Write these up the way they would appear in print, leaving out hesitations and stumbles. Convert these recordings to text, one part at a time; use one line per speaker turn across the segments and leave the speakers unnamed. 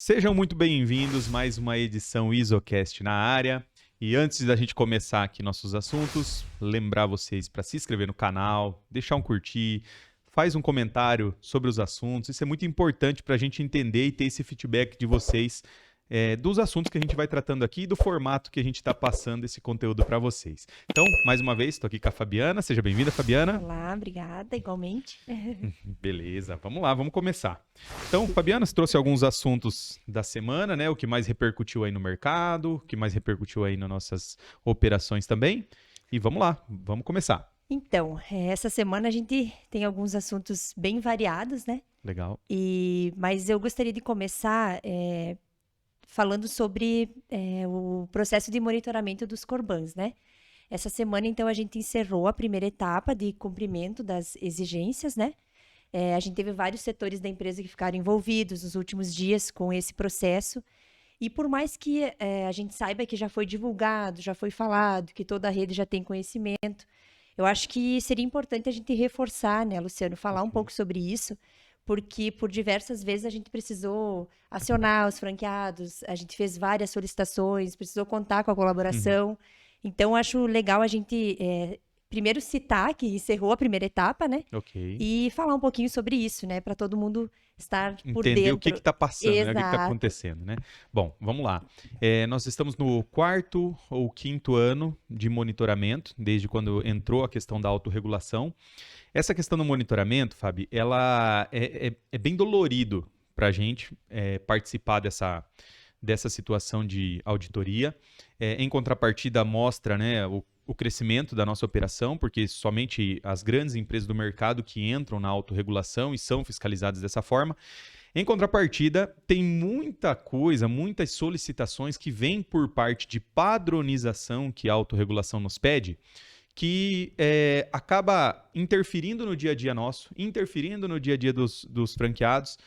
Sejam muito bem-vindos, mais uma edição ISOcast na área. E antes da gente começar aqui nossos assuntos, lembrar vocês para se inscrever no canal, deixar um curtir, faz um comentário sobre os assuntos. Isso é muito importante para a gente entender e ter esse feedback de vocês dos assuntos que a gente vai tratando aqui e do formato que a gente está passando esse conteúdo para vocês. Então, mais uma vez, estou aqui com a Fabiana. Seja bem-vinda, Fabiana.
Olá, obrigada, igualmente.
Beleza, vamos lá, vamos começar. Então, Fabiana, você trouxe alguns assuntos da semana, né? O que mais repercutiu aí no mercado, o que mais repercutiu aí nas nossas operações também. E vamos lá, vamos começar.
Então, essa semana a gente tem alguns assuntos bem variados, né?
Legal.
Mas eu gostaria de começar falando sobre o processo de monitoramento dos Corbans, né? Essa semana, então, a gente encerrou a primeira etapa de cumprimento das exigências, né? A gente teve vários setores da empresa que ficaram envolvidos nos últimos dias com esse processo. E por mais que a gente saiba que já foi divulgado, já foi falado, que toda a rede já tem conhecimento, eu acho que seria importante a gente reforçar, né, Luciano, falar um pouco sobre isso, porque por diversas vezes a gente precisou acionar os franqueados, a gente fez várias solicitações, precisou contar com a colaboração. Então, acho legal a gente primeiro citar que encerrou a primeira etapa, né?
Ok.
E falar um pouquinho sobre isso, né? Para todo mundo estar por
Entender
dentro.
o que está passando, né? O que está
Exato.
acontecendo, né? Bom, vamos lá. Nós estamos no quarto ou quinto ano de monitoramento, desde quando entrou a questão da autorregulação. Essa questão do monitoramento, Fabi, ela é bem dolorido para a gente participar dessa situação de auditoria. Em contrapartida, mostra, né, o crescimento da nossa operação, porque somente as grandes empresas do mercado que entram na autorregulação e são fiscalizadas dessa forma. Em contrapartida, tem muita coisa, muitas solicitações que vêm por parte de padronização que a autorregulação nos pede, que acaba interferindo no dia a dia nosso, interferindo no dia a dia dos franqueados,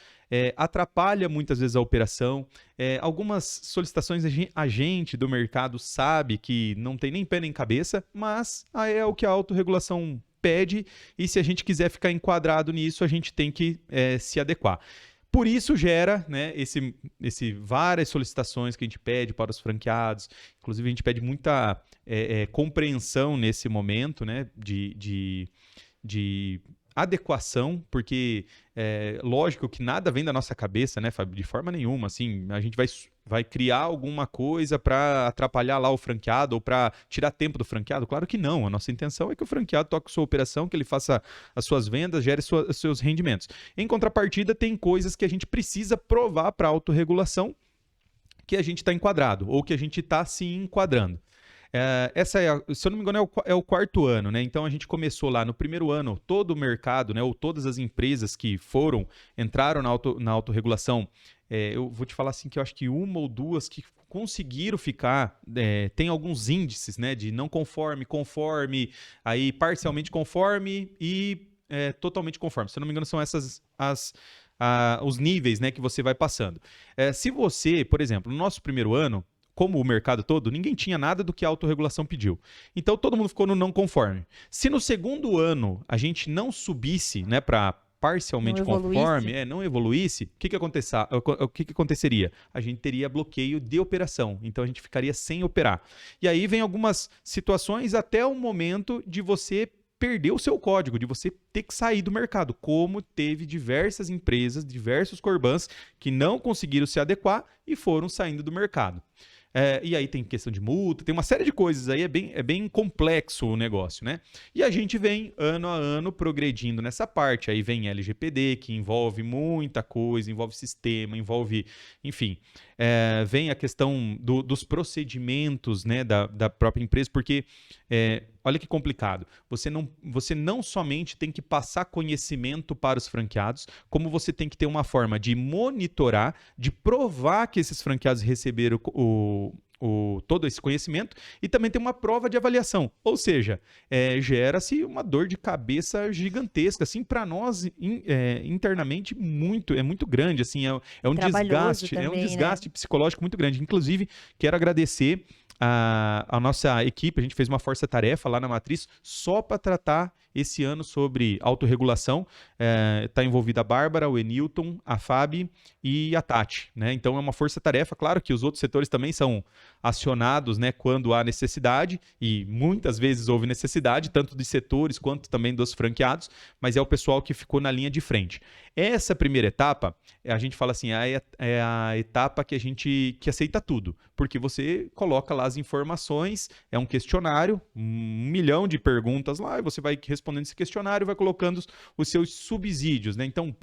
atrapalha muitas vezes a operação. Algumas solicitações a gente do mercado sabe que não tem nem pé nem cabeça, mas é o que a autorregulação pede, e se a gente quiser ficar enquadrado nisso, a gente tem que se adequar. Por isso gera, né, várias solicitações que a gente pede para os franqueados. Inclusive, a gente pede muita compreensão nesse momento, né, de adequação, porque lógico que nada vem da nossa cabeça, né, Fábio? De forma nenhuma. Assim, a gente vai criar alguma coisa para atrapalhar lá o franqueado ou para tirar tempo do franqueado? Claro que não. A nossa intenção é que o franqueado toque sua operação, que ele faça as suas vendas, gere seus rendimentos. Em contrapartida, tem coisas que a gente precisa provar para a autorregulação que a gente está enquadrado ou que a gente está se enquadrando. Essa se eu não me engano, é o quarto ano, né? Então a gente começou lá no primeiro ano, todo o mercado, né, ou todas as empresas que entraram na autorregulação, eu vou te falar assim que eu acho que uma ou duas que conseguiram ficar, tem alguns índices, né, de não conforme, conforme, aí parcialmente conforme e totalmente conforme. Se eu não me engano, são essas os níveis, né, que você vai passando. Se você, por exemplo, no nosso primeiro ano, como o mercado todo, ninguém tinha nada do que a autorregulação pediu. Então, todo mundo ficou no não conforme. Se no segundo ano a gente não subisse, né, para parcialmente conforme, não evoluísse, o que aconteceria? A gente teria bloqueio de operação. Então, a gente ficaria sem operar. E aí vem algumas situações até o momento de você perder o seu código, de você ter que sair do mercado, como teve diversas empresas, diversos Corbans que não conseguiram se adequar e foram saindo do mercado. E aí tem questão de multa, tem uma série de coisas aí, é bem complexo o negócio, né? E a gente vem ano a ano progredindo nessa parte. Aí vem LGPD, que envolve muita coisa, envolve sistema, envolve, enfim, vem a questão dos procedimentos, né, da própria empresa, porque olha que complicado. Você não somente tem que passar conhecimento para os franqueados, como você tem que ter uma forma de monitorar, de provar que esses franqueados receberam todo esse conhecimento, e também tem uma prova de avaliação. Ou seja, gera-se uma dor de cabeça gigantesca. Assim, para nós, internamente, é muito grande. Assim, é um desgaste,
também,
psicológico muito grande. Inclusive, quero agradecer a nossa equipe, a gente fez uma força-tarefa lá na Matriz só para tratar esse ano sobre autorregulação. Está envolvida a Bárbara, o Enilton, a Fábio e a Tati, né? Então é uma força-tarefa. Claro que os outros setores também são acionados, né, quando há necessidade, e muitas vezes houve necessidade, tanto de setores quanto também dos franqueados, mas é o pessoal que ficou na linha de frente. Essa primeira etapa, a gente fala assim, é a etapa que a gente que aceita tudo, porque você coloca lá as informações, é um questionário, 1 milhão de perguntas lá, e você vai respondendo esse questionário, vai colocando os seus subsídios, né? Então,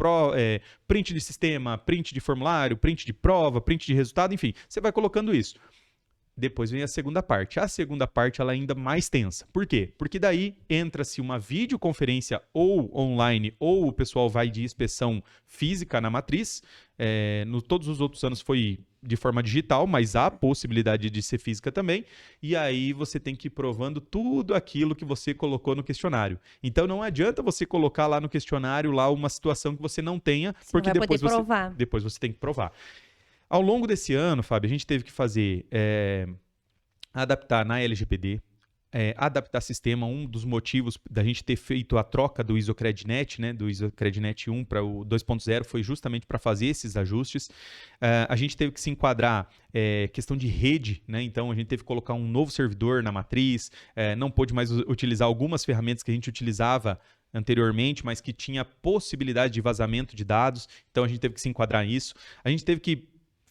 print de sistema, print de formulário, print de prova, print de resultado, enfim, você vai colocando isso. Depois vem a segunda parte. A segunda parte ela é ainda mais tensa. Por quê? Porque daí entra-se uma videoconferência ou online, ou o pessoal vai de inspeção física na matriz. Todos os outros anos foi de forma digital, mas há possibilidade de ser física também. E aí você tem que ir provando tudo aquilo que você colocou no questionário. Então não adianta você colocar lá no questionário lá uma situação que você não tenha,
Você
porque
não vai poder provar.
depois você tem que provar. Ao longo desse ano, Fábio, a gente teve que fazer, adaptar na LGPD, adaptar sistema. Um dos motivos da gente ter feito a troca do ISOCredNet, né, do ISOCredNet 1 para o 2.0, foi justamente para fazer esses ajustes. A gente teve que se enquadrar questão de rede, né? Então a gente teve que colocar um novo servidor na matriz, não pôde mais utilizar algumas ferramentas que a gente utilizava anteriormente, mas que tinha possibilidade de vazamento de dados, então a gente teve que se enquadrar nisso. A gente teve que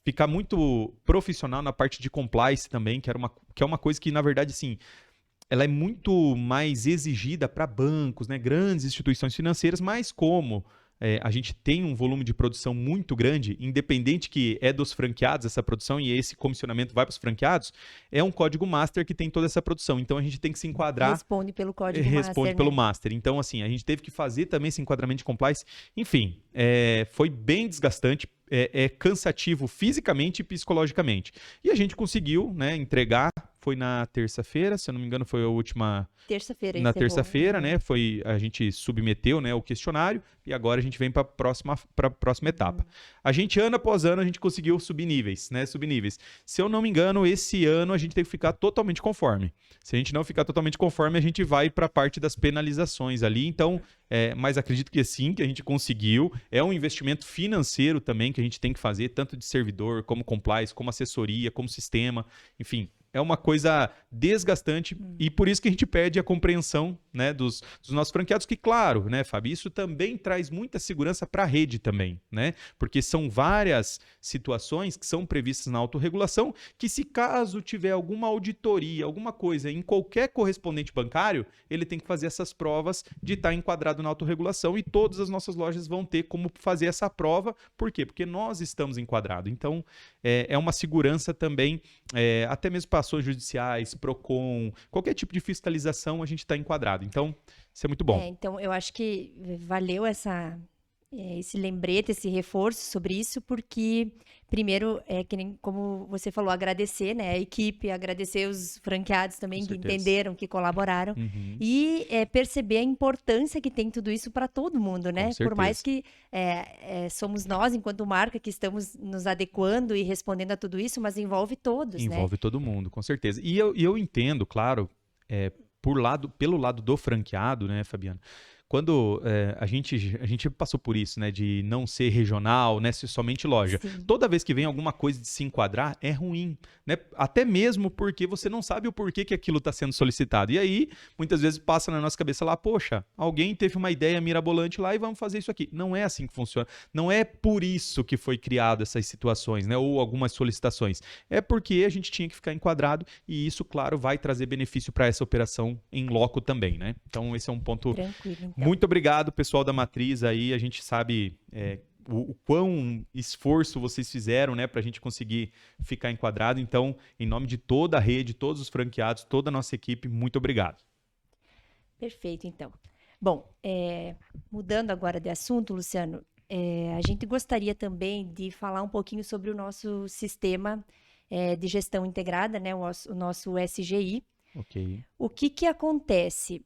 ficar muito profissional na parte de compliance também, que é uma coisa que, na verdade, assim, ela é muito mais exigida para bancos, né, grandes instituições financeiras, mas como a gente tem um volume de produção muito grande, independente que é dos franqueados essa produção e esse comissionamento vai para os franqueados, é um código master que tem toda essa produção. Então a gente tem que se enquadrar.
Responde pelo código
Responde
master,
pelo
né?
master. Então, assim, a gente teve que fazer também esse enquadramento de compliance. Enfim, foi bem desgastante, cansativo fisicamente e psicologicamente. E a gente conseguiu, né, entregar. Foi na terça-feira, se eu não me engano, foi a última.
Terça-feira
Na
encerrou.
terça-feira, né? A gente submeteu, né, o questionário e agora a gente vem para a próxima etapa. A gente, ano após ano, a gente conseguiu subir níveis, né? Subir níveis. Se eu não me engano, esse ano a gente tem que ficar totalmente conforme. Se a gente não ficar totalmente conforme, a gente vai para a parte das penalizações ali. Então, mas acredito que sim, que a gente conseguiu. É um investimento financeiro também que a gente tem que fazer, tanto de servidor, como compliance, como assessoria, como sistema, enfim. É uma coisa desgastante e por isso que a gente pede a compreensão, né, dos nossos franqueados, que claro, né, Fábio, isso também traz muita segurança para a rede também, né, porque são várias situações que são previstas na autorregulação que se caso tiver alguma auditoria, alguma coisa em qualquer correspondente bancário, ele tem que fazer essas provas de estar enquadrado na autorregulação e todas as nossas lojas vão ter como fazer essa prova. Por quê? Porque nós estamos enquadrados. Então, é uma segurança também, até mesmo para ações judiciais, PROCON, qualquer tipo de fiscalização, a gente está enquadrado. Então, isso é muito bom.
Então, eu acho que valeu esse lembrete, esse reforço sobre isso, porque, primeiro, que nem como você falou, agradecer, né, a equipe, agradecer os franqueados também que entenderam, que colaboraram, e perceber a importância que tem tudo isso para todo mundo, né? Por mais que somos nós, enquanto marca, que estamos nos adequando e respondendo a tudo isso, mas envolve todos, né?
Envolve todo mundo, com certeza. E eu entendo, claro, pelo lado do franqueado, né, Fabiano? Quando a gente passou por isso, né, de não ser regional, né, ser somente loja.
Sim.
Toda vez que vem alguma coisa de se enquadrar, é ruim, né? Até mesmo porque você não sabe o porquê que aquilo está sendo solicitado. E aí, muitas vezes passa na nossa cabeça lá, poxa, alguém teve uma ideia mirabolante lá e vamos fazer isso aqui. Não é assim que funciona. Não é por isso que foi criado essas situações, né, ou algumas solicitações. É porque a gente tinha que ficar enquadrado e isso, claro, vai trazer benefício para essa operação em loco também, né? Então, esse é um ponto.
Tranquilo, então.
Muito obrigado, pessoal da Matriz aí. A gente sabe o quão esforço vocês fizeram, né, para a gente conseguir ficar enquadrado. Então, em nome de toda a rede, todos os franqueados, toda a nossa equipe, muito obrigado.
Perfeito, então. Bom, mudando agora de assunto, Luciano, a gente gostaria também de falar um pouquinho sobre o nosso sistema de gestão integrada, né, o nosso SGI.
Ok.
O que acontece?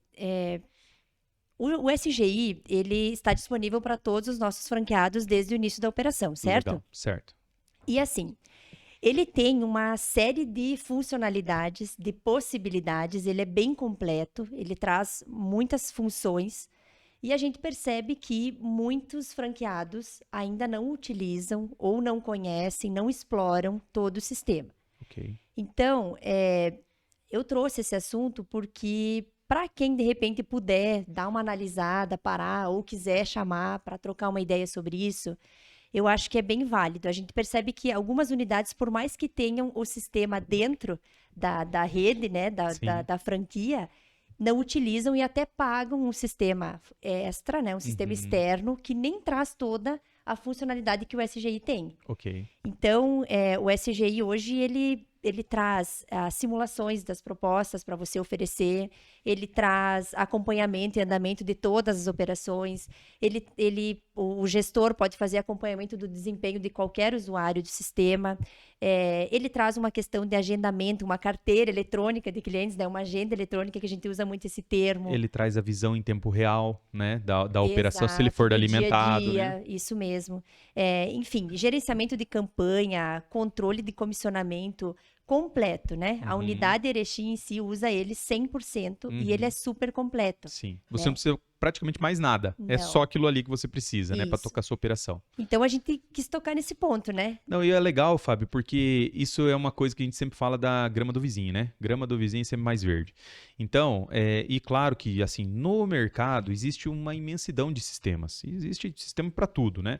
O SGI, ele está disponível para todos os nossos franqueados desde o início da operação, certo?
Legal, certo.
E assim, Ele tem uma série de funcionalidades, de possibilidades, ele é bem completo, ele traz muitas funções e a gente percebe que muitos franqueados ainda não utilizam ou não conhecem, não exploram todo o sistema.
Ok.
Então, eu trouxe esse assunto porque, para quem de repente puder dar uma analisada, parar ou quiser chamar para trocar uma ideia sobre isso, eu acho que é bem válido. A gente percebe que algumas unidades, por mais que tenham o sistema dentro da rede, né,
Sim.
da franquia, não utilizam e até pagam um sistema extra, né, um sistema
Uhum.
externo, que nem traz toda a funcionalidade que o SGI tem.
Ok.
Então, o SGI hoje, ele traz simulações das propostas para você oferecer, ele traz acompanhamento e andamento de todas as operações, o gestor pode fazer acompanhamento do desempenho de qualquer usuário do sistema, ele traz uma questão de agendamento, uma carteira eletrônica de clientes, né? Uma agenda eletrônica, que a gente usa muito esse termo.
Ele traz a visão em tempo real, né, da operação, se ele
Exato,
for
do dia a
alimentado,
dia,
né?
isso mesmo. Enfim, gerenciamento de campanha, controle de comissionamento completo, né? A
Uhum.
unidade Erechim em si usa ele 100% e ele é super completo,
Sim. Você
né?
não precisa praticamente mais nada. É
Não.
só aquilo ali que você precisa, né, para
Isso.
tocar a sua operação.
Então a gente quis tocar nesse ponto, né?
Não, e é legal, Fábio, porque isso é uma coisa que a gente sempre fala da grama do vizinho, né? Grama do vizinho é sempre mais verde. Então, e claro que, assim, no mercado existe uma imensidão de sistemas. Existe sistema para tudo, né?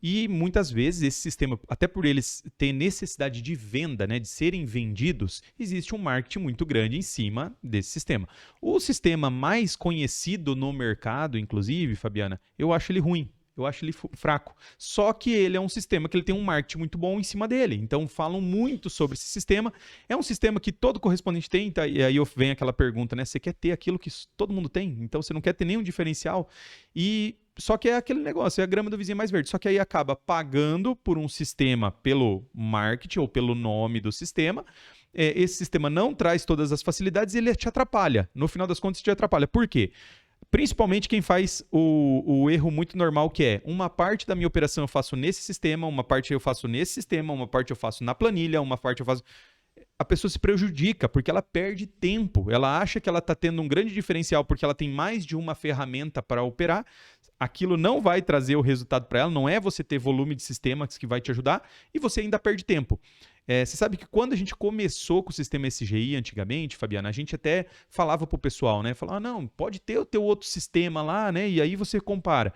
E muitas vezes esse sistema, até por eles ter necessidade de venda, né, de serem vendidos, existe um marketing muito grande em cima desse sistema. O sistema mais conhecido no mercado, inclusive, Fabiana, eu acho ele ruim. Eu acho ele fraco. Só que ele é um sistema que ele tem um marketing muito bom em cima dele. Então falam muito sobre esse sistema. É um sistema que todo correspondente tem. Tá? E aí vem aquela pergunta, né? Você quer ter aquilo que todo mundo tem? Então você não quer ter nenhum diferencial. E só que é aquele negócio, é a grama do vizinho mais verde. Só que aí acaba pagando por um sistema pelo marketing ou pelo nome do sistema. Esse sistema não traz todas as facilidades e ele te atrapalha. No final das contas, te atrapalha. Por quê? Principalmente quem faz o erro muito normal, que é uma parte da minha operação eu faço nesse sistema, uma parte eu faço nesse sistema, uma parte eu faço na planilha, uma parte eu faço... A pessoa se prejudica porque ela perde tempo. Ela acha que ela está tendo um grande diferencial porque ela tem mais de uma ferramenta para operar. Aquilo não vai trazer o resultado para ela, não é você ter volume de sistemas que vai te ajudar e você ainda perde tempo. Você sabe que quando a gente começou com o sistema SGI antigamente, Fabiana, a gente até falava pro pessoal, né? Falava, não, pode ter o teu outro sistema lá, né? E aí você compara.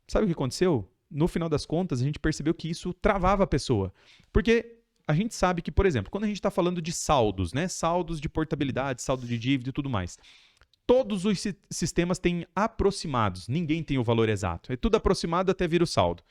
Sabe o que aconteceu? No final das contas, a gente percebeu que isso travava a pessoa. Porque a gente sabe que, por exemplo, quando a gente está falando de saldos, né? Saldos de portabilidade, saldo de dívida e tudo mais. Todos os sistemas têm aproximados. Ninguém tem o valor exato. É tudo aproximado até vir o saldo.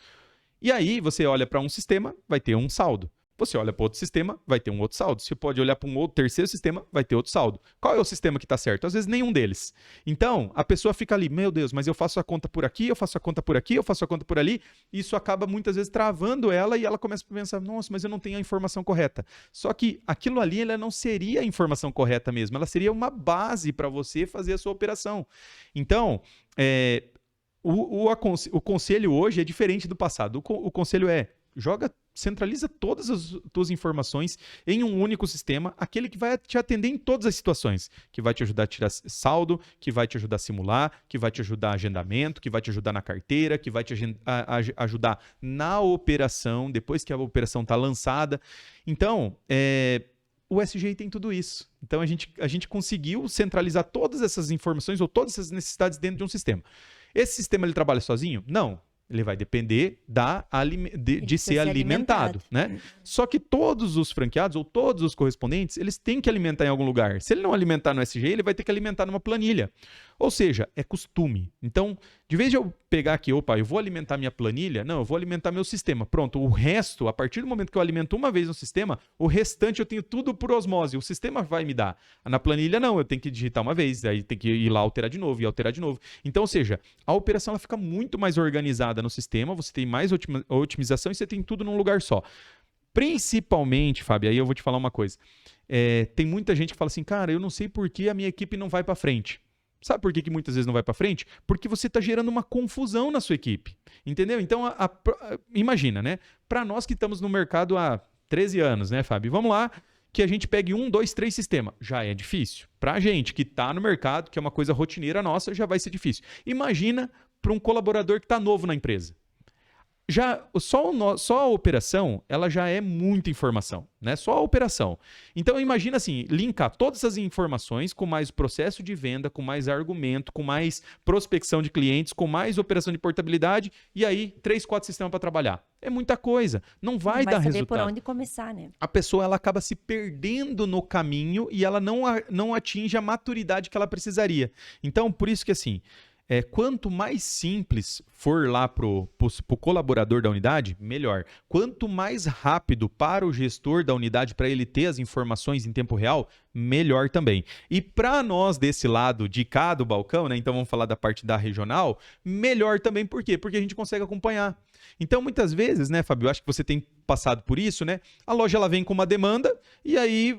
E aí você olha para um sistema, vai ter um saldo. Você olha para outro sistema, vai ter um outro saldo. Você pode olhar para um outro terceiro sistema, vai ter outro saldo. Qual é o sistema que está certo? Às vezes nenhum deles. Então, a pessoa fica ali, meu Deus, mas eu faço a conta por aqui, eu faço a conta por aqui, eu faço a conta por ali. E isso acaba muitas vezes travando ela e ela começa a pensar, nossa, mas eu não tenho a informação correta. Só que aquilo ali ela não seria a informação correta mesmo, ela seria uma base para você fazer a sua operação. Então, o conselho hoje é diferente do passado. O conselho centraliza todas as tuas informações em um único sistema, aquele que vai te atender em todas as situações, que vai te ajudar a tirar saldo, que vai te ajudar a simular, que vai te ajudar a agendamento, que vai te ajudar na carteira, que vai te ajudar na operação, depois que a operação está lançada. Então, o SGI tem tudo isso. Então, a gente conseguiu centralizar todas essas informações ou todas essas necessidades dentro de um sistema. Esse sistema ele trabalha sozinho? Não. Ele vai depender de ser alimentado, né? Só que todos os franqueados ou todos os correspondentes, eles têm que alimentar em algum lugar. Se ele não alimentar no SGI, ele vai ter que alimentar numa planilha. Ou seja, é costume. Então, de vez de eu pegar aqui, eu vou alimentar minha planilha, não, eu vou alimentar meu sistema. Pronto, o resto, a partir do momento que eu alimento uma vez no sistema, o restante eu tenho tudo por osmose. O sistema vai me dar. Na planilha, não, eu tenho que digitar uma vez, aí tem que ir lá alterar de novo e alterar de novo. Então, ou seja, a operação ela fica muito mais organizada no sistema, você tem mais otimização e você tem tudo num lugar só. Principalmente, Fábio, aí eu vou te falar uma coisa. Tem muita gente que fala assim, cara, eu não sei por que a minha equipe não vai para frente. Sabe por que muitas vezes não vai para frente? Porque você está gerando uma confusão na sua equipe. Entendeu? Então, imagina, né? Para nós que estamos no mercado há 13 anos, né, Fábio? Vamos lá, que a gente pegue 1, 2, 3 sistemas. Já é difícil. Pra gente que tá no mercado, que é uma coisa rotineira nossa, já vai ser difícil. Imagina para um colaborador que tá novo na empresa. Já só a operação, ela já é muita informação, né? Só a operação. Então imagina assim, linkar todas as informações com mais processo de venda, com mais argumento, com mais prospecção de clientes, com mais operação de portabilidade e aí 3, 4 sistemas para trabalhar. É muita coisa, não vai dar resultado.
Por onde começar, né?
A pessoa ela acaba se perdendo no caminho e ela não atinge a maturidade que ela precisaria. Então, por isso que assim, quanto mais simples for lá pro colaborador da unidade, melhor. Quanto mais rápido para o gestor da unidade, para ele ter as informações em tempo real, melhor também. E para nós desse lado de cá do balcão, né? Então vamos falar da parte da regional, melhor também. Por quê? Porque a gente consegue acompanhar. Então, muitas vezes, né, Fábio, eu acho que você tem passado por isso, né? A loja ela vem com uma demanda e aí,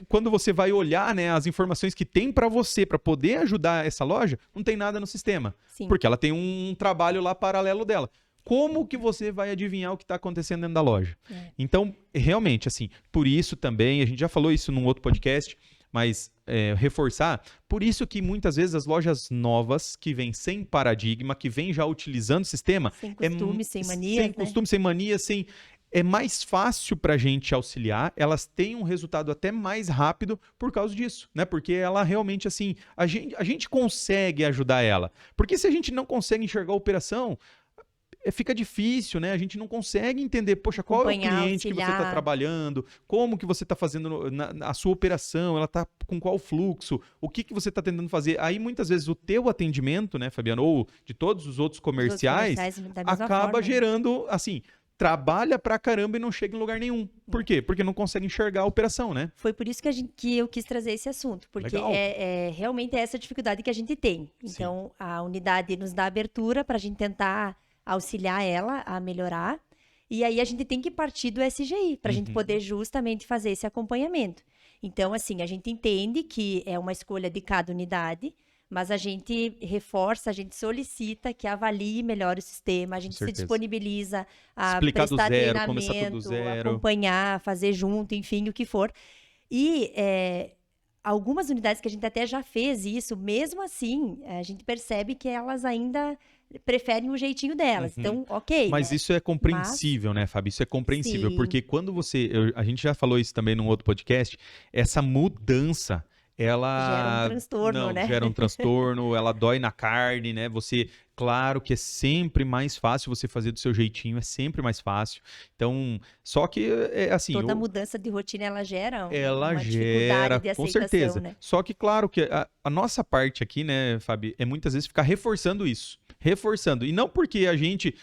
quando você vai olhar, né, as informações que tem para você, para poder ajudar essa loja, não tem nada no sistema.
Sim.
Porque ela tem um trabalho lá paralelo dela. Como que você vai adivinhar o que está acontecendo dentro da loja? Então, realmente, assim, por isso também, a gente já falou isso num outro podcast, mas reforçar, por isso que muitas vezes as lojas novas, que vêm sem paradigma, que vêm já utilizando o sistema...
Sem costume, sem mania.
Sem costume, sem mania, sem... É mais fácil para a gente auxiliar, elas têm um resultado até mais rápido por causa disso, né? Porque ela realmente, assim, a gente consegue ajudar ela. Porque se a gente não consegue enxergar a operação... fica difícil, né? A gente não consegue entender, poxa, qual é o cliente que você está trabalhando, como que você está fazendo a sua operação, ela está com qual fluxo, o que você está tentando fazer. Aí, muitas vezes, o teu atendimento, né, Fabiano, ou de todos os outros comerciais acaba gerando, assim... trabalha pra caramba e não chega em lugar nenhum. Por quê? Porque não consegue enxergar a operação, né?
Foi por isso que eu quis trazer esse assunto, porque realmente é essa dificuldade que a gente tem. Então, sim, a unidade nos dá abertura para a gente tentar auxiliar ela a melhorar, e aí a gente tem que partir do SGI, para a gente poder justamente fazer esse acompanhamento. Então, assim, a gente entende que é uma escolha de cada unidade, mas a gente reforça, a gente solicita que avalie melhor o sistema, a gente se disponibiliza a
explicar
prestar
do zero,
treinamento,
começar tudo do zero,
acompanhar, fazer junto, enfim, o que for. E algumas unidades que a gente até já fez isso, mesmo assim, a gente percebe que elas ainda preferem o jeitinho delas. Então, ok.
Mas
né?
isso é compreensível, né, Fábio? Isso é compreensível,
Sim,
porque quando a gente já falou isso também num outro podcast, essa mudança... ela
gera um transtorno, né?
Gera um transtorno, ela dói na carne, né? Claro que é sempre mais fácil você fazer do seu jeitinho, é sempre mais fácil. Então, só que assim...
Toda mudança de rotina, ela gera
uma
dificuldade de aceitação,
com certeza,
né?
Só que, claro, que a nossa parte aqui, né, Fábio, é muitas vezes ficar reforçando isso. Reforçando. E não porque a gente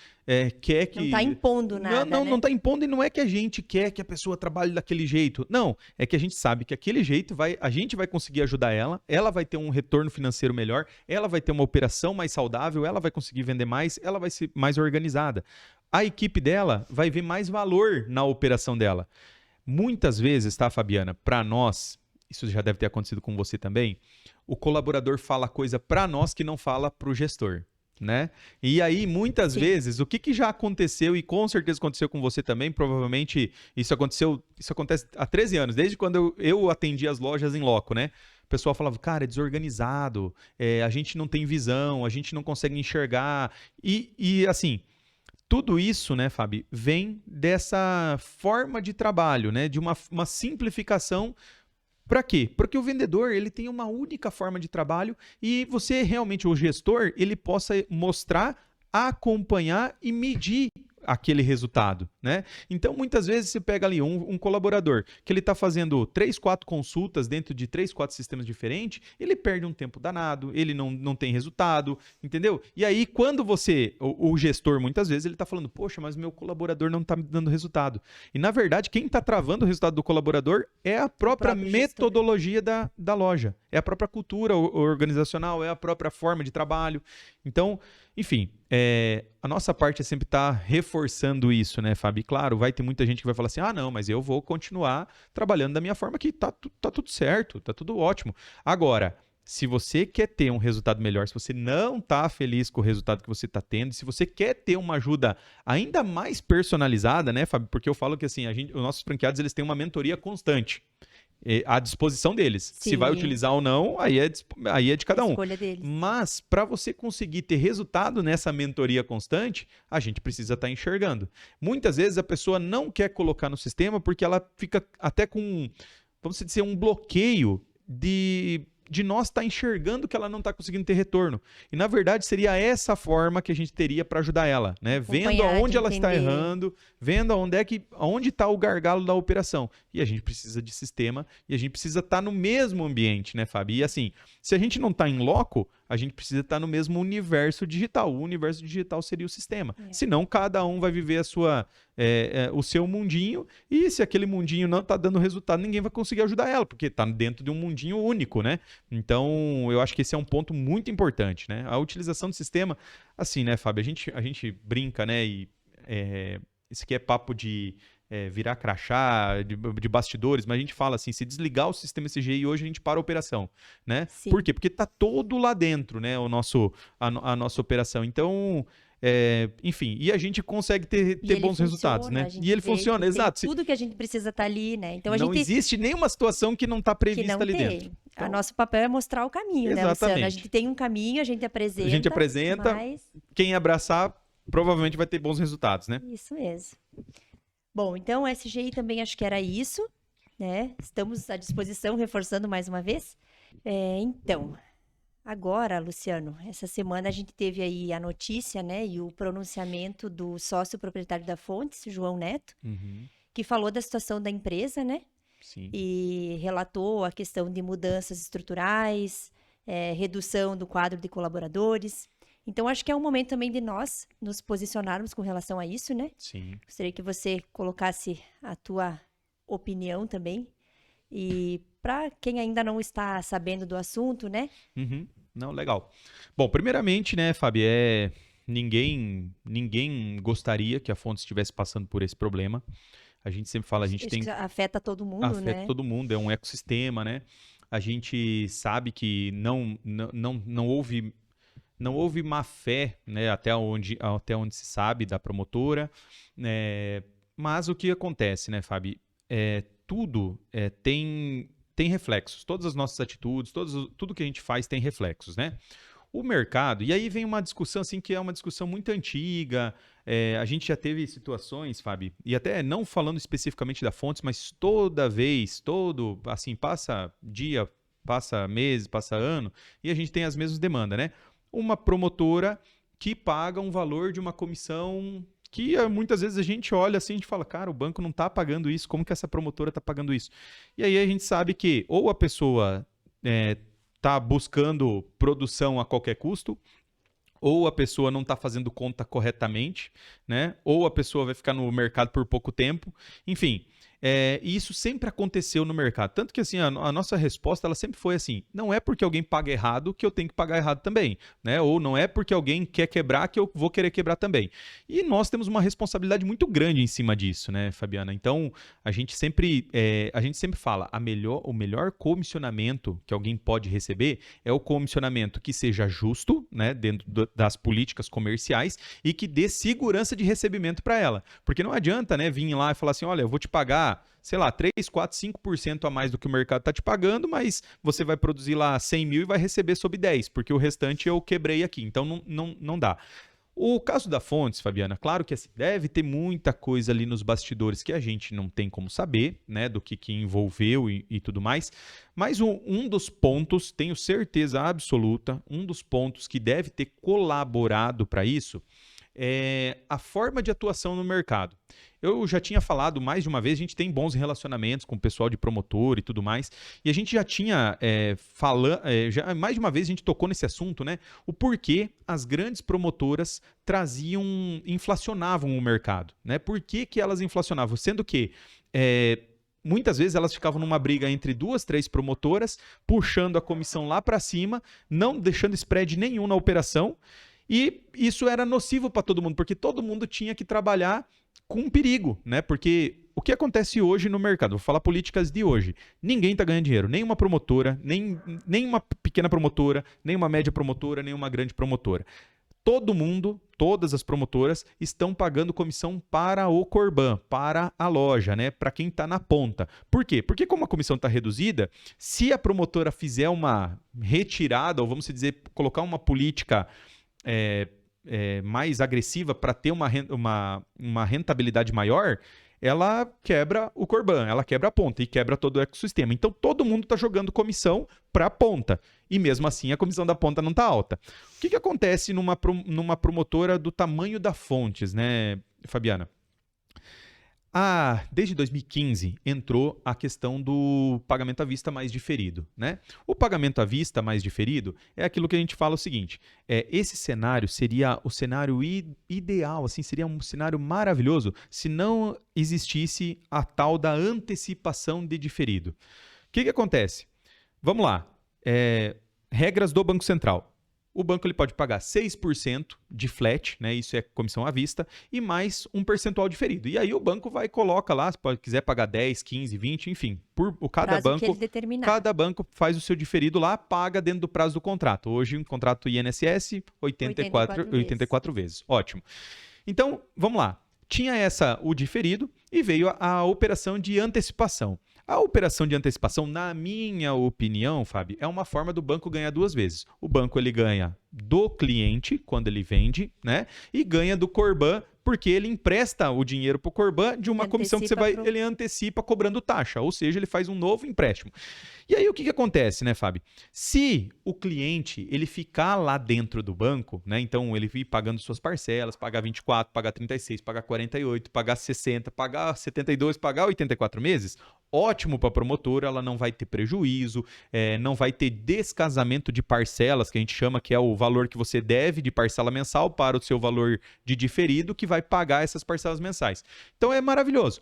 quer que...
Não está impondo nada,
não está impondo, e não é que a gente quer que a pessoa trabalhe daquele jeito. Não, é que a gente sabe que aquele jeito a gente vai conseguir ajudar ela vai ter um retorno financeiro melhor, ela vai ter uma operação mais saudável, ela vai conseguir vender mais, ela vai ser mais organizada. A equipe dela vai ver mais valor na operação dela. Muitas vezes, tá, Fabiana, para nós, isso já deve ter acontecido com você também, o colaborador fala coisa para nós que não fala para o gestor. Né? E aí, muitas vezes, o que já aconteceu, e com certeza aconteceu com você também, provavelmente isso acontece há 13 anos, desde quando eu atendi as lojas em loco, né? O pessoal falava, cara, é desorganizado, a gente não tem visão, a gente não consegue enxergar, e assim... Tudo isso, né, Fábio, vem dessa forma de trabalho, né? De uma simplificação. Para quê? Porque o vendedor ele tem uma única forma de trabalho e você realmente, o gestor, ele possa mostrar, acompanhar e medir aquele resultado, né? Então, muitas vezes você pega ali um colaborador que ele está fazendo 3, 4 consultas dentro de 3, 4 sistemas diferentes, ele perde um tempo danado, ele não tem resultado, entendeu? E aí, quando o gestor, muitas vezes, ele está falando, poxa, mas meu colaborador não está me dando resultado. E, na verdade, quem está travando o resultado do colaborador é a própria metodologia da loja, é a própria cultura organizacional, é a própria forma de trabalho. Então, enfim, a nossa parte é sempre estar reforçando isso, né, Fábio? Claro, vai ter muita gente que vai falar assim, não, mas eu vou continuar trabalhando da minha forma que tá tudo certo, tá tudo ótimo. Agora, Se você quer ter um resultado melhor, se você não está feliz com o resultado que você está tendo, se você quer ter uma ajuda ainda mais personalizada, né, Fábio? Porque eu falo que assim, os nossos franqueados eles têm uma mentoria constante à disposição deles. Se vai
Sim,
utilizar ou não, aí é de
a
cada um.
escolha deles.
Mas, para você conseguir ter resultado nessa mentoria constante, a gente precisa estar enxergando. Muitas vezes a pessoa não quer colocar no sistema porque ela fica até com, vamos dizer, um bloqueio de nós estar enxergando que ela não está conseguindo ter retorno. E, na verdade, seria essa forma que a gente teria para ajudar ela, né? Vendo
Acompanhar,
aonde
de
ela está
entender.
errando, vendo aonde está o gargalo da operação. E a gente precisa de sistema e a gente precisa estar no mesmo ambiente, né, Fábio? E assim, se a gente não está em loco, a gente precisa estar no mesmo universo digital. O universo digital seria o sistema. Senão, cada um vai viver o seu mundinho, e se aquele mundinho não está dando resultado, ninguém vai conseguir ajudar ela, porque está dentro de um mundinho único, né? Então, eu acho que esse é um ponto muito importante, né? A utilização do sistema, assim, né, Fábio? A gente brinca, né? Isso aqui é papo de virar crachá, de bastidores, mas a gente fala assim, se desligar o sistema CGI hoje, a gente para a operação, né?
Sim.
Por quê? Porque está todo lá dentro, né? A nossa operação. Então, enfim, e a gente consegue ter bons resultados, né? E ele funciona, exato.
Tudo que a gente precisa estar ali, né? Então,
não existe nenhuma situação que não está prevista ali dentro.
Então, nosso papel é mostrar o caminho, né, Luciano? A gente tem um caminho, a gente apresenta, mas...
quem abraçar provavelmente vai ter bons resultados, né?
Isso mesmo. Bom, então o SGI também acho que era isso, né? Estamos à disposição, reforçando mais uma vez. Então, agora, Luciano, essa semana a gente teve aí a notícia, né, e o pronunciamento do sócio proprietário da Fontes, João Neto, que falou da situação da empresa, né?
Sim.
E relatou a questão de mudanças estruturais, redução do quadro de colaboradores. Então, acho que é um momento também de nós nos posicionarmos com relação a isso, né?
Sim.
Gostaria que você colocasse a tua opinião também. E para quem ainda não está sabendo do assunto, né?
Não, legal. Bom, primeiramente, né, Fábio, ninguém gostaria que a Fontes estivesse passando por esse problema. A gente sempre fala,
afeta todo mundo, né?
Afeta todo mundo, é um ecossistema, né? A gente sabe que não houve má fé, né, até onde se sabe da promotora, mas o que acontece, né, Fábio? Tudo tem reflexos. Todas as nossas atitudes, tudo que a gente faz tem reflexos, né? O mercado, e aí vem uma discussão assim que é uma discussão muito antiga. A gente já teve situações, Fábio, e até não falando especificamente da Fontes, mas assim, passa dia, passa mês, passa ano, e a gente tem as mesmas demandas, né? Uma promotora que paga um valor de uma comissão que muitas vezes a gente olha assim e a gente fala, cara, o banco não está pagando isso, como que essa promotora está pagando isso? E aí a gente sabe que ou a pessoa está buscando produção a qualquer custo, ou a pessoa não está fazendo conta corretamente, né? Ou a pessoa vai ficar no mercado por pouco tempo, enfim. E isso sempre aconteceu no mercado. Tanto que assim, a nossa resposta ela sempre foi assim, não é porque alguém paga errado que eu tenho que pagar errado também, né? Ou não é porque alguém quer quebrar que eu vou querer quebrar também. E nós temos uma responsabilidade muito grande em cima disso, né, Fabiana? Então, a gente sempre fala, o melhor comissionamento que alguém pode receber é o comissionamento que seja justo, né, dentro das políticas comerciais e que dê segurança de recebimento para ela. Porque não adianta, né, vir lá e falar assim, olha, eu vou te pagar, sei lá, 3, 4, 5% a mais do que o mercado está te pagando, mas você vai produzir lá 100 mil e vai receber sob 10, porque o restante eu quebrei aqui. Então, não dá. O caso da Fontes, Fabiana, claro que assim, deve ter muita coisa ali nos bastidores que a gente não tem como saber, né, do que envolveu e tudo mais, mas um dos pontos, tenho certeza absoluta, um dos pontos que deve ter colaborado para isso é a forma de atuação no mercado. Eu já tinha falado mais de uma vez, a gente tem bons relacionamentos com o pessoal de promotor e tudo mais, e a gente já tinha mais de uma vez a gente tocou nesse assunto, né? O porquê as grandes promotoras inflacionavam o mercado, né? Por que elas inflacionavam? Sendo que muitas vezes elas ficavam numa briga entre 2, 3 promotoras, puxando a comissão lá para cima, não deixando spread nenhum na operação, e isso era nocivo para todo mundo, porque todo mundo tinha que trabalhar com perigo, né? Porque o que acontece hoje no mercado? Vou falar políticas de hoje. Ninguém está ganhando dinheiro. Nem uma promotora, nem uma pequena promotora, nem uma média promotora, nem uma grande promotora. Todo mundo, todas as promotoras estão pagando comissão para o Corban, para a loja, né? Para quem está na ponta. Por quê? Porque como a comissão está reduzida, se a promotora fizer uma retirada, ou vamos dizer, colocar uma política mais agressiva para ter uma rentabilidade maior, ela quebra o Corban, ela quebra a ponta e quebra todo o ecossistema. Então, todo mundo está jogando comissão para a ponta. E mesmo assim, a comissão da ponta não está alta. O que acontece numa promotora do tamanho da Fontes, né, Fabiana? Desde 2015 entrou a questão do pagamento à vista mais diferido, né? O pagamento à vista mais diferido é aquilo que a gente fala o seguinte: esse cenário seria o cenário ideal, assim, seria um cenário maravilhoso se não existisse a tal da antecipação de diferido. O que acontece? Vamos lá. Regras do Banco Central. O banco ele pode pagar 6% de flat, né? Isso é comissão à vista, e mais um percentual diferido. E aí o banco vai e coloca lá, se quiser pagar 10, 15, 20, enfim. Cada banco faz o seu diferido lá, paga dentro do prazo do contrato. Hoje, um contrato INSS, 84 vezes. Ótimo. Então, vamos lá. Tinha o diferido e veio a operação de antecipação. A operação de antecipação, na minha opinião, Fábio, é uma forma do banco ganhar duas vezes. O banco ele ganha do cliente quando ele vende, né? E ganha do Corban porque ele empresta o dinheiro para o Corban de uma comissão que ele antecipa cobrando taxa, ou seja, ele faz um novo empréstimo. E aí o que acontece, né, Fábio? Se o cliente ele ficar lá dentro do banco, né? Então ele vir pagando suas parcelas, pagar 24, pagar 36, pagar 48, pagar 60, pagar 72, pagar 84 meses, ótimo para a promotora, ela não vai ter prejuízo, não vai ter descasamento de parcelas, que a gente chama que é o valor que você deve de parcela mensal para o seu valor de diferido, que vai pagar essas parcelas mensais. Então é maravilhoso.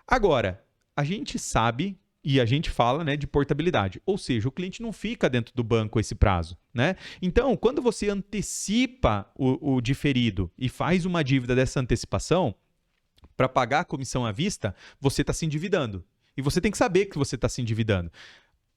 Agora, a gente sabe e a gente fala, né, de portabilidade, ou seja, o cliente não fica dentro do banco esse prazo, né? Então, quando você antecipa o diferido e faz uma dívida dessa antecipação para pagar a comissão à vista, você está se endividando. E você tem que saber que você está se endividando.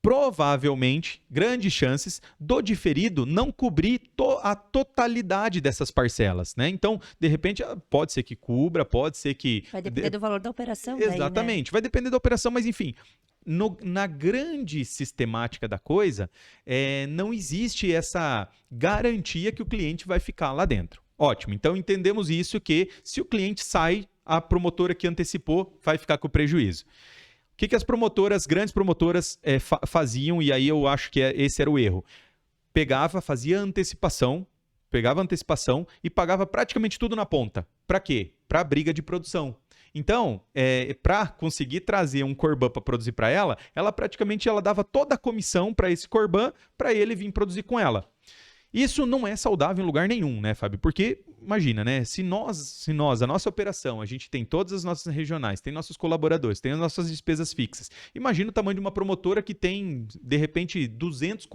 Provavelmente, grandes chances do diferido não cobrir a totalidade dessas parcelas, né? Então, de repente, pode ser que cubra, pode ser que...
Vai depender do valor da operação.
Exatamente, daí, né? Vai depender da operação, mas enfim... Na grande sistemática da coisa, não existe essa garantia que o cliente vai ficar lá dentro. Ótimo, então entendemos isso, que se o cliente sai, a promotora que antecipou vai ficar com prejuízo. O que as grandes promotoras faziam, e aí eu acho que esse era o erro? Fazia antecipação, pegava antecipação e pagava praticamente tudo na ponta. Para quê? Para briga de produção. Então, para conseguir trazer um Corban para produzir para ela praticamente dava toda a comissão para esse Corban para ele vir produzir com ela. Isso não é saudável em lugar nenhum, né, Fábio? Porque, imagina, né? Se nós, a nossa operação, a gente tem todas as nossas regionais, tem nossos colaboradores, tem as nossas despesas fixas. Imagina o tamanho de uma promotora que tem, de repente, 200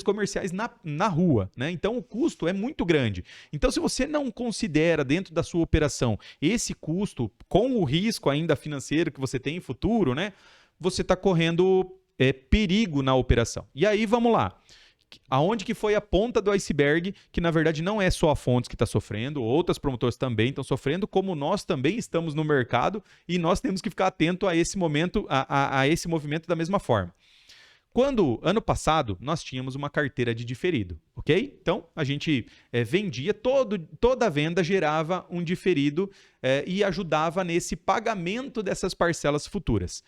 comerciais na rua, né? Então, o custo é muito grande. Então, se você não considera dentro da sua operação esse custo, com o risco ainda financeiro que você tem em futuro, né? Você está correndo perigo na operação. E aí, vamos lá. Aonde que foi a ponta do iceberg, que na verdade não é só a Fontes que está sofrendo, outras promotoras também estão sofrendo, como nós também estamos no mercado e nós temos que ficar atento a esse momento, a esse movimento da mesma forma. Quando, ano passado, nós tínhamos uma carteira de diferido, ok? Então, a gente vendia, toda a venda gerava um diferido e ajudava nesse pagamento dessas parcelas futuras.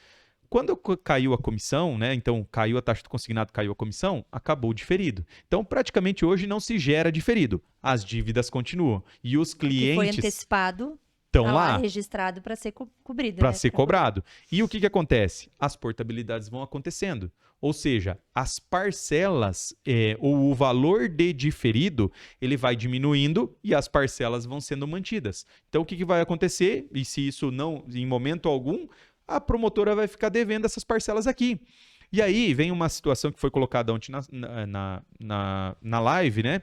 Quando caiu a comissão, né? Então caiu a taxa do consignado, caiu a comissão, acabou o diferido. Então, praticamente hoje não se gera diferido. As dívidas continuam. E os clientes...
Que foi antecipado,
estão lá
registrado para ser cobrido.
Para ser cobrado. E o que acontece? As portabilidades vão acontecendo. Ou seja, as parcelas ou o valor de diferido, ele vai diminuindo e as parcelas vão sendo mantidas. Então, o que vai acontecer? E se isso não, em momento algum, a promotora vai ficar devendo essas parcelas aqui. E aí vem uma situação que foi colocada ontem na live, né?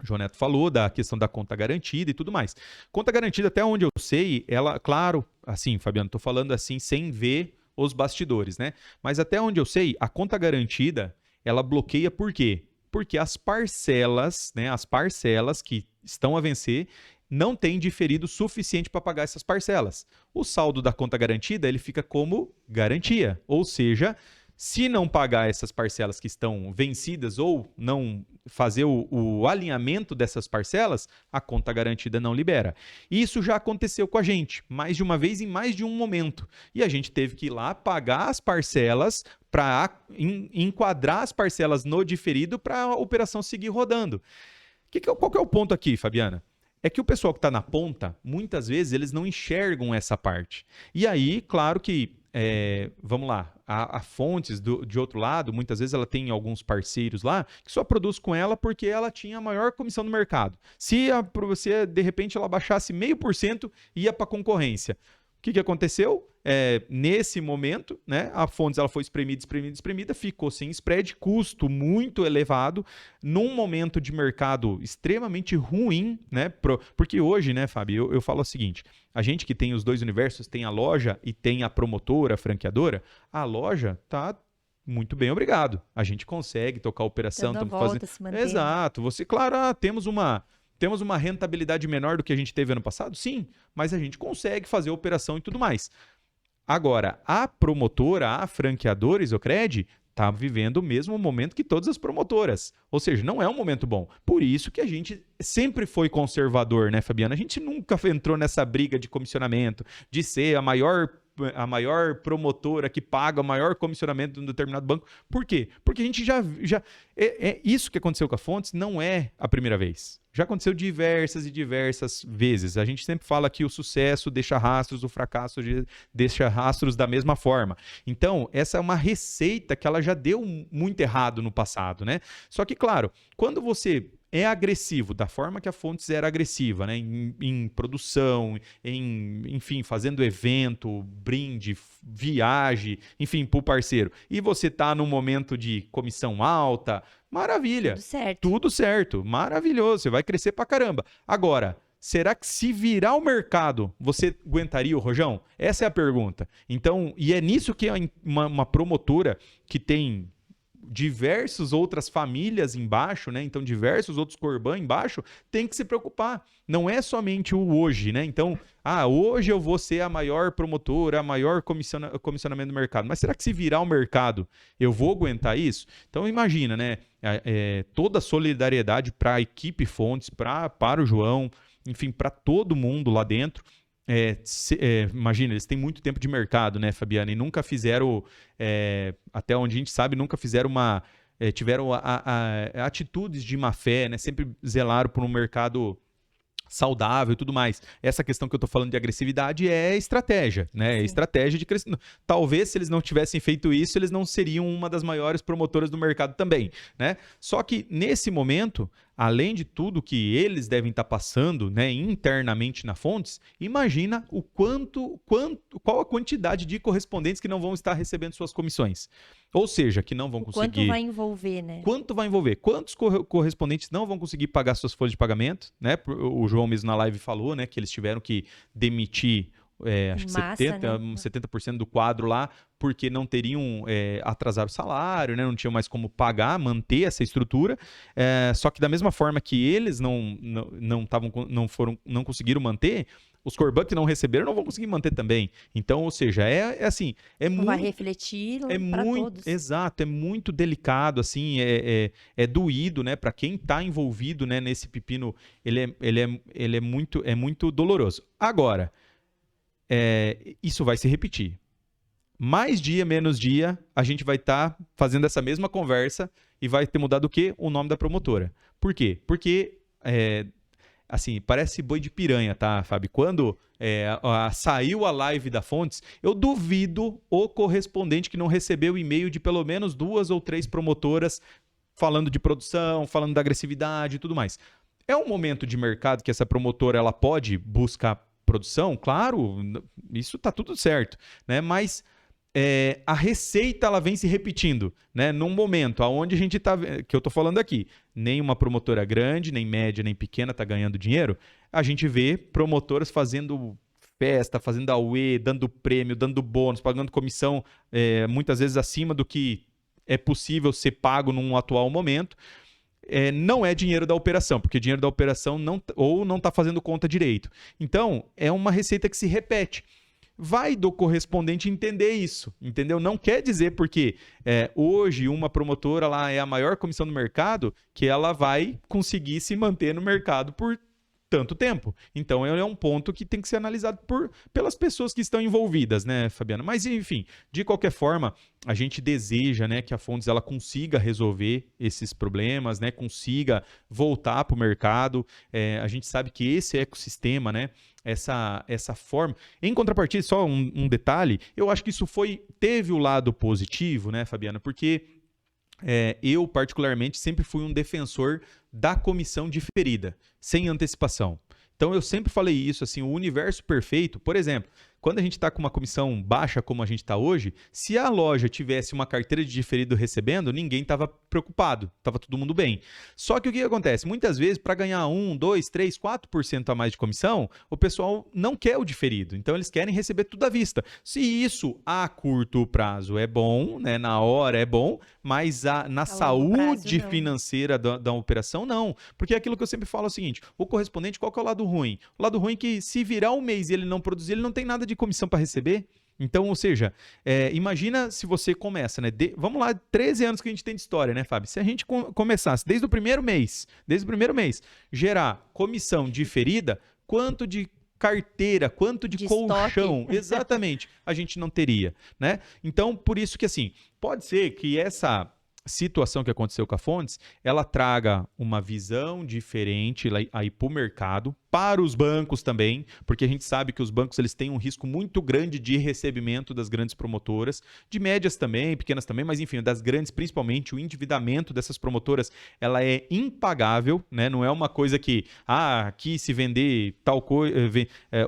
O João Neto falou da questão da conta garantida e tudo mais. Conta garantida, até onde eu sei, ela, claro, assim, Fabiano, tô falando assim sem ver os bastidores, né? Mas até onde eu sei, a conta garantida, ela bloqueia por quê? Porque as parcelas, né, as parcelas que estão a vencer não têm diferido suficiente para pagar essas parcelas. O saldo da conta garantida, ele fica como garantia, ou seja, se não pagar essas parcelas que estão vencidas ou não fazer o alinhamento dessas parcelas, a conta garantida não libera. Isso já aconteceu com a gente, mais de uma vez em mais de um momento. E a gente teve que ir lá pagar as parcelas para enquadrar as parcelas no diferido para a operação seguir rodando. Qual que é o ponto aqui, Fabiana? É que o pessoal que está na ponta, muitas vezes, eles não enxergam essa parte. E aí, claro que, vamos lá, a Fontes, de outro lado, muitas vezes ela tem alguns parceiros lá que só produz com ela porque ela tinha a maior comissão do mercado. Se de repente, ela baixasse 0,5%, ia para a concorrência. O que aconteceu? Nesse momento, né, a Fontes ela foi espremida, ficou sem spread, custo muito elevado, num momento de mercado extremamente ruim, né? Porque hoje, né, Fábio, eu falo o seguinte: a gente que tem os dois universos, tem a loja e tem a promotora, a franqueadora, a loja tá muito bem, obrigado. A gente consegue tocar a operação,
Dando a
estamos
volta,
fazendo.
se mantendo.
Exato. Você, claro, temos uma rentabilidade menor do que a gente teve ano passado? Sim, mas a gente consegue fazer a operação e tudo mais. Agora, a promotora, a franqueadora Isocred, está vivendo o mesmo momento que todas as promotoras. Ou seja, não é um momento bom. Por isso que a gente sempre foi conservador, né, Fabiana? A gente nunca entrou nessa briga de comissionamento, de ser a maior promotora que paga o maior comissionamento de um determinado banco. Por quê? Porque a gente já isso que aconteceu com a Fontes não é a primeira vez. Já aconteceu diversas e diversas vezes. A gente sempre fala que o sucesso deixa rastros, o fracasso deixa rastros da mesma forma. Então, essa é uma receita que ela já deu muito errado no passado, né? Só que, claro, quando você é agressivo, da forma que a Fontes era agressiva, né? Em produção, enfim, fazendo evento, brinde, viagem, enfim, para o parceiro. E você está num momento de comissão alta, maravilha.
Tudo certo.
Tudo certo, maravilhoso, você vai crescer pra caramba. Agora, será que se virar o mercado, você aguentaria o rojão? Essa é a pergunta. Então, e é nisso que uma promotora que tem diversas outras famílias embaixo, né? Então, diversos outros Corban embaixo, tem que se preocupar. Não é somente o hoje, né? Então, hoje eu vou ser a maior promotora, a maior comissionamento do mercado. Mas será que se virar o mercado, eu vou aguentar isso? Então, imagina, né? Toda a solidariedade para a equipe Fontes, para o João, enfim, para todo mundo lá dentro. Imagina, eles têm muito tempo de mercado, né, Fabiana? E nunca fizeram, até onde a gente sabe, nunca fizeram tiveram atitudes de má fé, né? Sempre zelaram por um mercado saudável e tudo mais. Essa questão que eu tô falando de agressividade é estratégia, né? É estratégia de crescimento. Talvez se eles não tivessem feito isso, eles não seriam uma das maiores promotoras do mercado também, né? Só que nesse momento, além de tudo que eles devem estar passando, né, internamente na Fontes, imagina qual a quantidade de correspondentes que não vão estar recebendo suas comissões. Ou seja, que não vão conseguir...
Quanto vai envolver, né?
Quanto vai envolver? Quantos correspondentes não vão conseguir pagar suas folhas de pagamento? Né? O João mesmo na live falou, né, que eles tiveram que demitir acho que
Massa,
70% do quadro lá, porque não teriam atrasar o salário, né? Não tinham mais como pagar, manter essa estrutura. Só que da mesma forma que eles não conseguiram manter, os Corban que não receberam não vão conseguir manter também. Então, ou seja, assim, muito...
Vai refletir para todos.
Exato, é muito delicado, assim, é doído, né? Para quem está envolvido, né, nesse pepino, ele é muito doloroso. Agora, isso vai se repetir. Mais dia, menos dia, a gente vai estar fazendo essa mesma conversa e vai ter mudado o quê? O nome da promotora. Por quê? Porque, assim, parece boi de piranha, tá, Fábio? Quando saiu a live da Fontes, eu duvido o correspondente que não recebeu e-mail de pelo menos 2 ou 3 promotoras falando de produção, falando da agressividade e tudo mais. É um momento de mercado que essa promotora ela pode buscar produção, claro, isso tá tudo certo, né? Mas a receita ela vem se repetindo, né? Num momento onde a gente está, que eu estou falando aqui, nem uma promotora grande, nem média, nem pequena está ganhando dinheiro, a gente vê promotoras fazendo festa, fazendo auê, dando prêmio, dando bônus, pagando comissão muitas vezes acima do que é possível ser pago num atual momento. Não é dinheiro da operação, porque dinheiro da operação não está fazendo conta direito. Então, é uma receita que se repete. Vai do correspondente entender isso, entendeu? Não quer dizer porque hoje uma promotora lá é a maior comissão do mercado que ela vai conseguir se manter no mercado por tanto tempo. Então, é um ponto que tem que ser analisado pelas pessoas que estão envolvidas, né, Fabiana? Mas, enfim, de qualquer forma, a gente deseja, né, que a Fontes ela consiga resolver esses problemas, né, consiga voltar para o mercado. A gente sabe que esse ecossistema, né, essa forma. Em contrapartida, só um detalhe, eu acho que isso teve o lado positivo, né, Fabiana? Porque eu, particularmente, sempre fui um defensor da comissão diferida, sem antecipação. Então, eu sempre falei isso, assim, o universo perfeito, por exemplo, quando a gente está com uma comissão baixa como a gente está hoje, se a loja tivesse uma carteira de diferido recebendo, ninguém estava preocupado, estava todo mundo bem. Só que o que acontece? Muitas vezes, para ganhar 1, 2, 3, 4% a mais de comissão, o pessoal não quer o diferido, então eles querem receber tudo à vista. Se isso a curto prazo é bom, né, na hora é bom, mas na saúde financeira da operação, não. Porque é aquilo que eu sempre falo é o seguinte, o correspondente, qual que é o lado ruim? O lado ruim é que se virar um mês e ele não produzir, ele não tem nada de comissão para receber. Então, ou seja, imagina se você começa, né? Vamos lá, 13 anos que a gente tem de história, né, Fábio? Se a gente começasse desde o primeiro mês, gerar comissão diferida, quanto de carteira, quanto de colchão, estoque. Exatamente, a gente não teria, né? Então, por isso que, assim, pode ser que essa situação que aconteceu com a Fontes, ela traga uma visão diferente aí para o mercado, para os bancos também, porque a gente sabe que os bancos eles têm um risco muito grande de recebimento das grandes promotoras, de médias também, pequenas também, mas enfim, das grandes principalmente, o endividamento dessas promotoras, ela é impagável, né? Não é uma coisa que, aqui se vender tal coisa,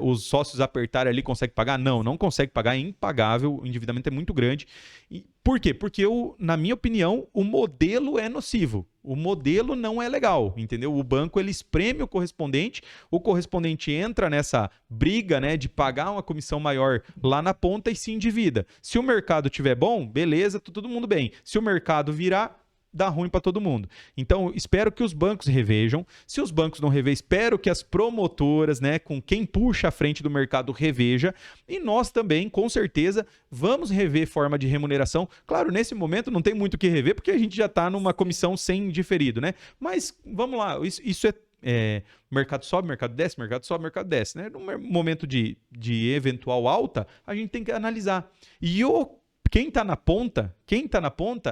os sócios apertarem ali consegue pagar? Não consegue pagar, é impagável, o endividamento é muito grande. Por quê? Porque, na minha opinião, o modelo é nocivo. O modelo não é legal, entendeu? O banco ele espreme o correspondente entra nessa briga, né, de pagar uma comissão maior lá na ponta e se endivida. Se o mercado estiver bom, beleza, todo mundo bem. Se o mercado virar, dá ruim para todo mundo. Então, espero que os bancos revejam. Se os bancos não rever, espero que as promotoras, né, com quem puxa a frente do mercado, reveja. E nós também, com certeza, vamos rever forma de remuneração. Claro, nesse momento não tem muito o que rever, porque a gente já está numa comissão sem diferido, né? Mas, vamos lá, isso mercado sobe, mercado desce, mercado sobe, mercado desce, né? No momento de eventual alta, a gente tem que analisar. E quem está na ponta,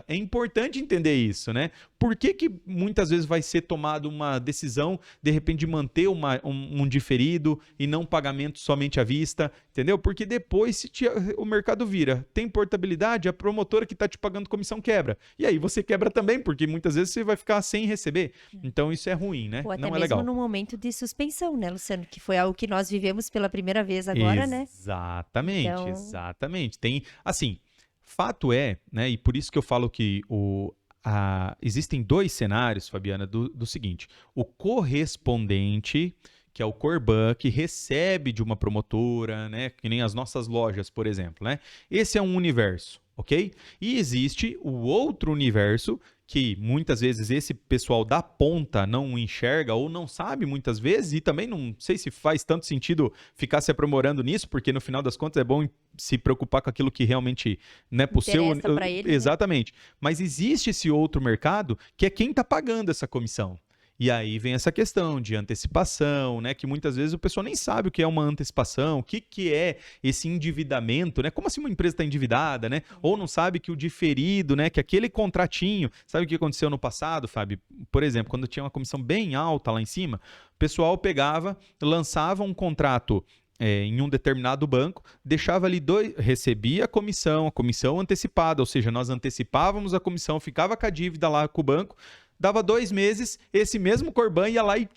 é importante entender isso, né? Por que muitas vezes vai ser tomada uma decisão, de repente, de manter um diferido e não pagamento somente à vista, entendeu? Porque depois, se o mercado vira, tem portabilidade, a promotora que está te pagando comissão quebra. E aí você quebra também, porque muitas vezes você vai ficar sem receber. Então isso é ruim, né?
Ou até
não é legal.
Mesmo no momento de suspensão, né, Luciano? Que foi algo que nós vivemos pela primeira vez agora, né?
Exatamente. Tem, assim... Fato é, né, e por isso que eu falo que existem dois cenários, Fabiana, do seguinte. O correspondente, que é o Corban, que recebe de uma promotora, né, que nem as nossas lojas, por exemplo, né? Esse é um universo, ok? E existe o outro universo que muitas vezes esse pessoal da ponta não enxerga ou não sabe muitas vezes, e também não sei se faz tanto sentido ficar se aprimorando nisso, porque no final das contas é bom se preocupar com aquilo que realmente, né, pro seu
pra ele,
exatamente. Né? Mas existe esse outro mercado que é quem está pagando essa comissão. E aí vem essa questão de antecipação, né? Que muitas vezes o pessoal nem sabe o que é uma antecipação, o que é esse endividamento, né? Como assim uma empresa está endividada, né? Ou não sabe que o diferido, né? Que aquele contratinho, sabe o que aconteceu no passado, Fábio? Por exemplo, quando tinha uma comissão bem alta lá em cima, o pessoal pegava, lançava um contrato em um determinado banco, deixava ali recebia a comissão antecipada, ou seja, nós antecipávamos a comissão, ficava com a dívida lá com o banco, dava 2 meses, esse mesmo Corban ia lá e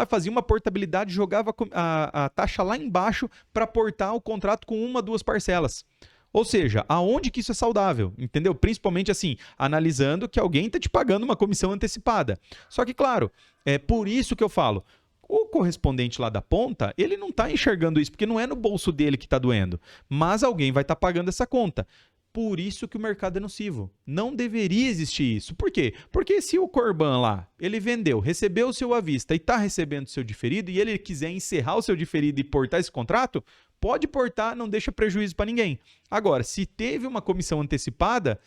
fazia uma portabilidade, jogava a taxa lá embaixo para portar o contrato com 1, 2 parcelas. Ou seja, aonde que isso é saudável, entendeu? Principalmente assim, analisando que alguém está te pagando uma comissão antecipada. Só que, claro, é por isso que eu falo, o correspondente lá da ponta, ele não está enxergando isso, porque não é no bolso dele que está doendo, mas alguém vai estar pagando essa conta. Por isso que o mercado é nocivo. Não deveria existir isso. Por quê? Porque se o Corban lá, ele vendeu, recebeu o seu à vista e está recebendo o seu diferido, e ele quiser encerrar o seu diferido e portar esse contrato, pode portar, não deixa prejuízo para ninguém. Agora, se teve uma comissão antecipada,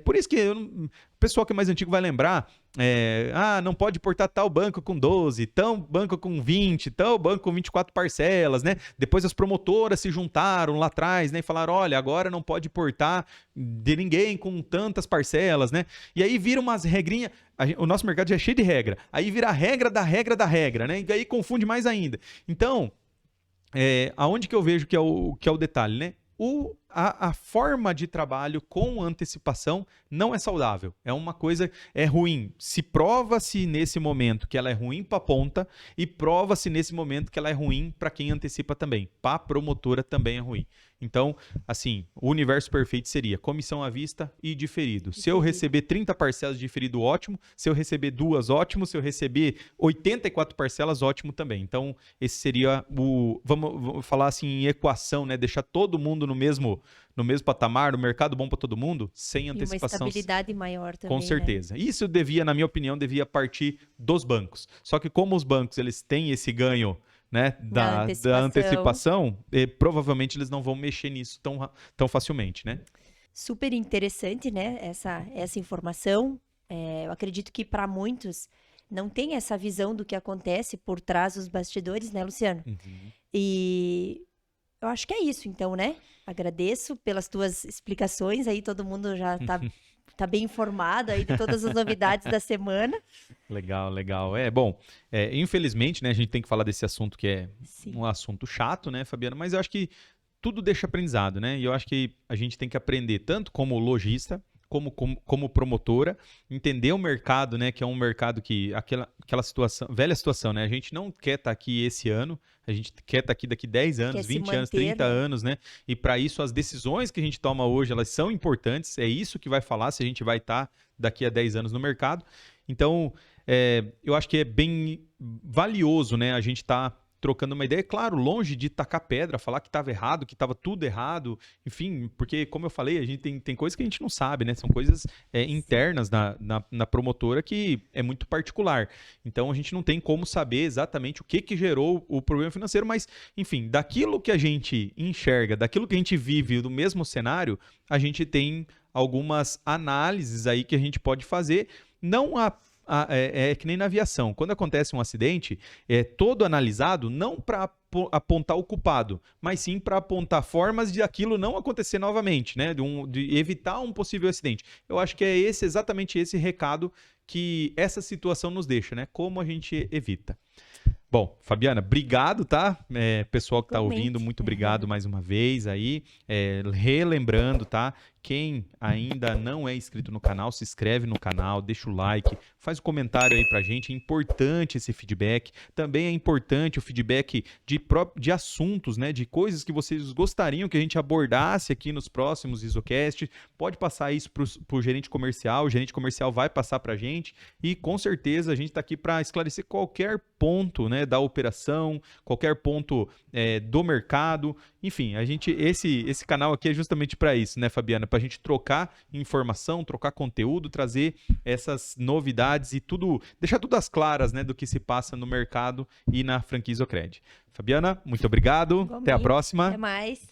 por isso que o pessoal que é mais antigo vai lembrar, não pode portar tal banco com 12, tal banco com 20, tal banco com 24 parcelas, né? Depois as promotoras se juntaram lá atrás, né? E falaram, olha, agora não pode portar de ninguém com tantas parcelas, né? E aí vira umas regrinhas, o nosso mercado já é cheio de regra, aí vira a regra da regra da regra, né? E aí confunde mais ainda. Então, aonde que eu vejo que é o detalhe, né? A forma de trabalho com antecipação não é saudável. É uma coisa, é ruim. Se prova-se nesse momento que ela é ruim para a ponta e prova-se nesse momento que ela é ruim para quem antecipa também. Para a promotora também é ruim. Então, assim, o universo perfeito seria comissão à vista e diferido. Se eu receber 30 parcelas de diferido, ótimo. Se eu receber 2, ótimo. Se eu receber 84 parcelas, ótimo também. Então, esse seria vamos falar assim em equação, né? Deixar todo mundo no mesmo patamar, no mercado bom para todo mundo, sem antecipação.
E uma estabilidade maior também.
Com certeza. Né? Isso na minha opinião, devia partir dos bancos. Só que como os bancos eles têm esse ganho, né, da antecipação, provavelmente eles não vão mexer nisso tão facilmente, né?
Super interessante, né, essa informação. Eu acredito que para muitos não tem essa visão do que acontece por trás dos bastidores, né, Luciano?
Uhum.
E eu acho que é isso, então, né? Agradeço pelas tuas explicações, aí todo mundo já tá bem informado aí de todas as novidades da semana.
Legal, legal. Bom, infelizmente, né, a gente tem que falar desse assunto que é
Sim.
um assunto chato, né, Fabiana? Mas eu acho que tudo deixa aprendizado, né? E eu acho que a gente tem que aprender tanto como lojista, como promotora, entender o mercado, né? Que é um mercado que, aquela situação, velha situação, né? A gente não quer estar aqui esse ano, a gente quer estar aqui daqui 10 anos, 20 anos, 30 anos, né? E para isso, as decisões que a gente toma hoje, elas são importantes, é isso que vai falar se a gente vai estar daqui a 10 anos no mercado. Então, eu acho que é bem valioso, né? A gente estar trocando uma ideia, claro, longe de tacar pedra, falar que estava errado, que estava tudo errado, enfim, porque, como eu falei, a gente tem coisas que a gente não sabe, né? São coisas internas na promotora que é muito particular. Então, a gente não tem como saber exatamente o que gerou o problema financeiro, mas, enfim, daquilo que a gente enxerga, daquilo que a gente vive do mesmo cenário, a gente tem algumas análises aí que a gente pode fazer, não é que nem na aviação. Quando acontece um acidente, é todo analisado não para apontar o culpado, mas sim para apontar formas de aquilo não acontecer novamente, né? De evitar um possível acidente. Eu acho que é exatamente esse recado que essa situação nos deixa, né? Como a gente evita. Bom, Fabiana, obrigado, tá? Pessoal que está ouvindo, muito obrigado mais uma vez aí. Relembrando, tá? Quem ainda não é inscrito no canal, se inscreve no canal, deixa o like, faz um comentário aí pra gente. É importante esse feedback. Também é importante o feedback de assuntos, né? De coisas que vocês gostariam que a gente abordasse aqui nos próximos ISOcast. Pode passar isso pro gerente comercial, o gerente comercial vai passar pra gente e com certeza a gente tá aqui para esclarecer qualquer ponto, né, da operação, qualquer ponto do mercado. Enfim, esse canal aqui é justamente para isso, né, Fabiana? Para a gente trocar informação, trocar conteúdo, trazer essas novidades e deixar tudo às claras, né, do que se passa no mercado e na franquia Isocred. Fabiana, muito obrigado. Até a próxima.
Até mais.